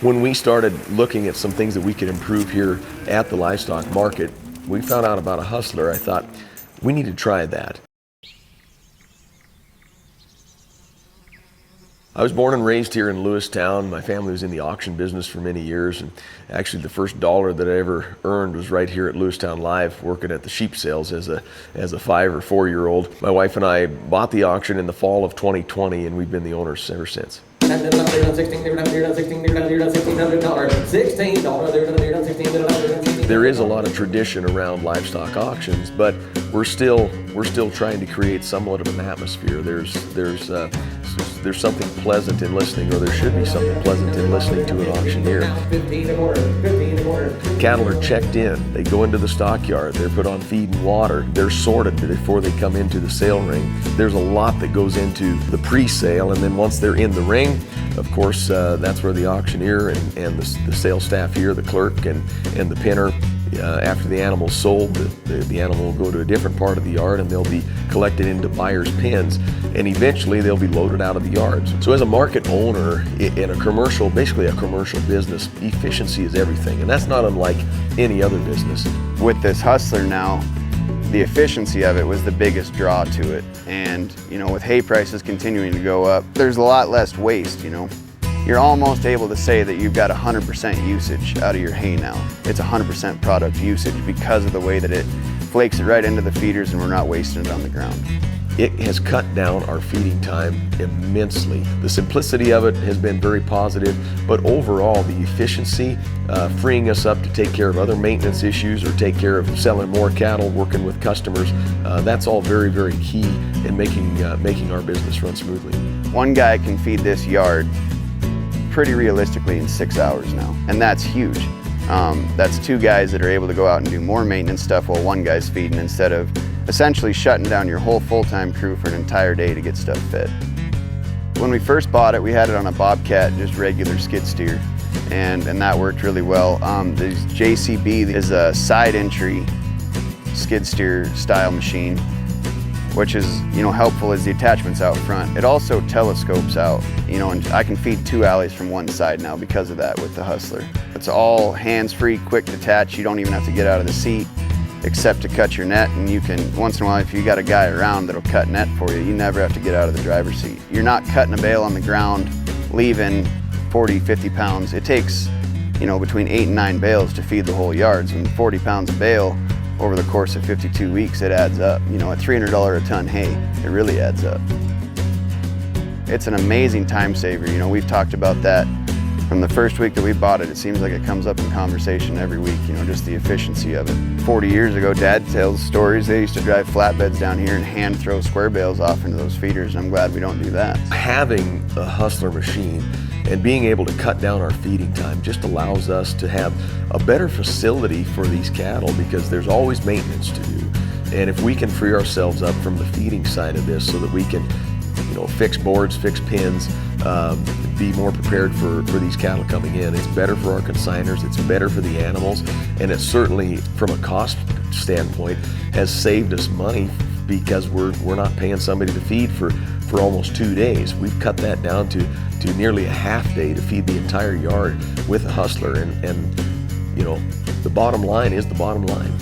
When we started looking at some things that we could improve here at the livestock market, we found out about a Hustler. I thought, we need to try that. I was born and raised here in Lewistown. My family was in the auction business for many years, and actually the first dollar that I ever earned was right here at Lewistown Live, working at the sheep sales as a 5 or 4 year old. My wife and I bought the auction in the fall of 2020, and we've been the owners ever since. There is a lot of tradition around livestock auctions, but we're still trying to create somewhat of an atmosphere. There's something pleasant in listening, or there should be something pleasant in listening to an auctioneer. Cattle are checked in, they go into the stockyard, they're put on feed and water, they're sorted before they come into the sale ring. There's a lot that goes into the pre-sale, and then once they're in the ring, of course, that's where the auctioneer and the sales staff here, the clerk and the pinner, after the animal's sold, the animal will go to a different part of the yard, and they'll be collected into buyers' pens, and eventually they'll be loaded out of the yards. So as a market owner in a commercial, basically a commercial business, efficiency is everything, and that's not unlike any other business. With this Hustler now, the efficiency of it was the biggest draw to it. And with hay prices continuing to go up, there's a lot less waste. You're almost able to say that you've got 100% usage out of your hay now. It's 100% product usage because of the way that it flakes it right into the feeders, and we're not wasting it on the ground. It has cut down our feeding time immensely. The simplicity of it has been very positive, but overall the efficiency, freeing us up to take care of other maintenance issues or take care of selling more cattle, working with customers, that's all very, very key in making our business run smoothly. One guy can feed this yard pretty realistically in 6 hours now, and that's huge. That's 2 guys that are able to go out and do more maintenance stuff while one guy's feeding, instead of essentially shutting down your whole full-time crew for an entire day to get stuff fed. When we first bought it, we had it on a Bobcat, just regular skid steer, and that worked really well. The JCB is a side entry skid steer style machine, which is helpful as the attachment's out front. It also telescopes out, and I can feed 2 alleys from one side now because of that with the Hustler. It's all hands-free, quick detach. You don't even have to get out of the seat except to cut your net, and you can, once in a while, if you got a guy around that'll cut net for you, you never have to get out of the driver's seat. You're not cutting a bale on the ground, leaving 40, 50 pounds. It takes, between 8 and 9 bales to feed the whole yards, and 40 pounds a bale over the course of 52 weeks, it adds up. At $300 a ton hay, it really adds up. It's an amazing time saver. We've talked about that from the first week that we bought it. It seems like it comes up in conversation every week, just the efficiency of it. 40 years ago, Dad tells stories. They used to drive flatbeds down here and hand throw square bales off into those feeders, and I'm glad we don't do that. Having a Hustler machine and being able to cut down our feeding time just allows us to have a better facility for these cattle, because there's always maintenance to do. And if we can free ourselves up from the feeding side of this so that we can fix boards, fix pins, be more prepared for these cattle coming in, it's better for our consigners, it's better for the animals, and it certainly, from a cost standpoint, has saved us money, because we're not paying somebody to feed for almost 2 days. We've cut that down to nearly a half day to feed the entire yard with a Hustler, and the bottom line is the bottom line.